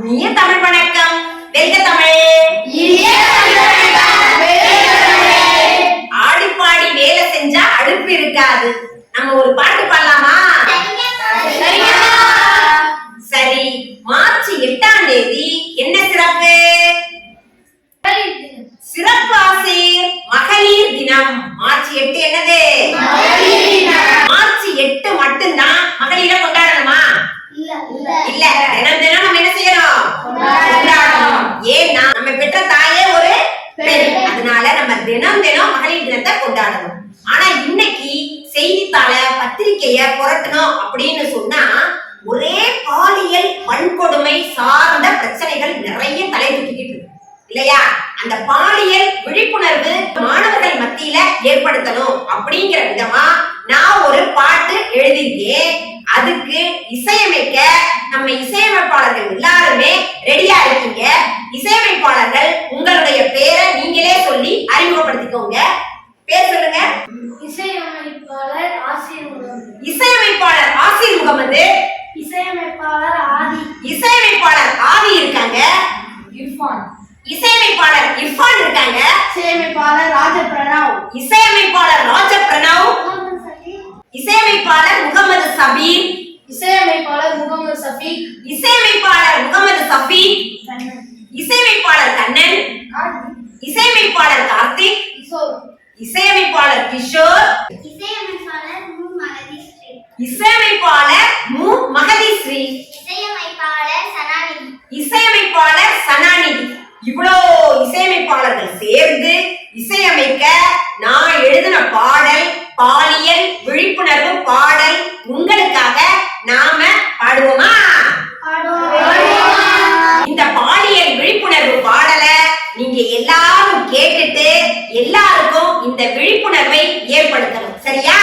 இனிய தமிழ் வணக்கம். வெல்க தமிழ். ஆடி பாடி வேலை செஞ்சா அழுப்பு இருக்காது. நம்ம ஒரு பாட்டு பாடலாமா? சரி. மார்ச் 8ஆம் தேதி என்ன சிறப்பு? சிறப்பு ஆசிரியர் மகளிர் தினம். மார்ச் 8 என்னது? மார்ச் 8 மட்டும்தான் மகளிரை கொண்டாடணுமா? இல்ல, தினம் தினம் நம்ம என்ன செய்யணும்? கொண்டாடணும். ஏன்னா நம்ம பெற்ற தாயே ஒரு பெண். அதனால நம்ம தினம் தினம் மகளிர் தினத்தை கொண்டாடணும். ஆனா இன்னைக்கு செய்தித்தாள பத்திரிகைய புரட்டணும் அப்படின்னு சொன்னா ஒரே பாலியல் வன்கொடுமை சார்ந்த பிரச்சனைகள் நிறைய தலை தூக்கிட்டு இருக்கு இல்லையா? அந்த பாலியல் விழிப்புணர்வு மாணவர்கள் மத்தியில ஏற்படுத்தணும் அப்படிங்கிற விதமா நான் ஒரு பாட்டு எழுதியிருக்கேன். அதுக்கு இசையமைக்க நம்ம இசையமைப்பாளர்கள் எல்லாருமே ரெடியா இருக்கீங்க. இசையமைப்பாளர்கள் உங்களுடைய பேரை நீங்களே சொல்லி அறிமுகப்படுத்திக்கோங்க. பேர் சொல்லுங்க. இசையமைப்பாளர் ஆசிர் முகமது. இசையமைப்பாளர் ஆசிர் முகமது. இசையமைப்பாளர் ஆதி. இசையமைப்பாளர் ஆதி இருக்காங்க. இர்ஃபான். இசையமைப்பாளர் இர்ஃபான் இருக்காங்க. இசையமைப்பாளர் ராஜபிரணவ். இசையமைப்பாளர் ராஜபிரணவ். இசையமைப்பாளர் முகமது சபீர். இசையமைப்பாளர் முகமது சஃபீக். இசையமைப்பாளர் முகமது சஃபீக். இசையமைப்பாளர் கண்ணன். இசையமைப்பாளர் கார்த்திக். இசையமைப்பாளர் கிஷோர். இசையமைப்பாளர் மு மகதிஸ்ரீ. இசையமைப்பாளர் மு மகதிஸ்ரீ. இசையமைப்பாளர் சனாநிதி. இசையமைப்பாளர் சனாநிதி. இவ்வளோ இசையமைப்பாளர்கள் சேர்ந்து இசையமைக்க நான் எழுதின பாடல் பாலியல் விழிப்புணர்வு பாடல் உங்களுக்காக நாம பாடுவோமா? இந்த பாலியல் விழிப்புணர்வு பாடலை நீங்க எல்லாரும் கேட்டுட்டு எல்லாருக்கும் இந்த விழிப்புணர்வை ஏற்படுத்தணும். சரியா?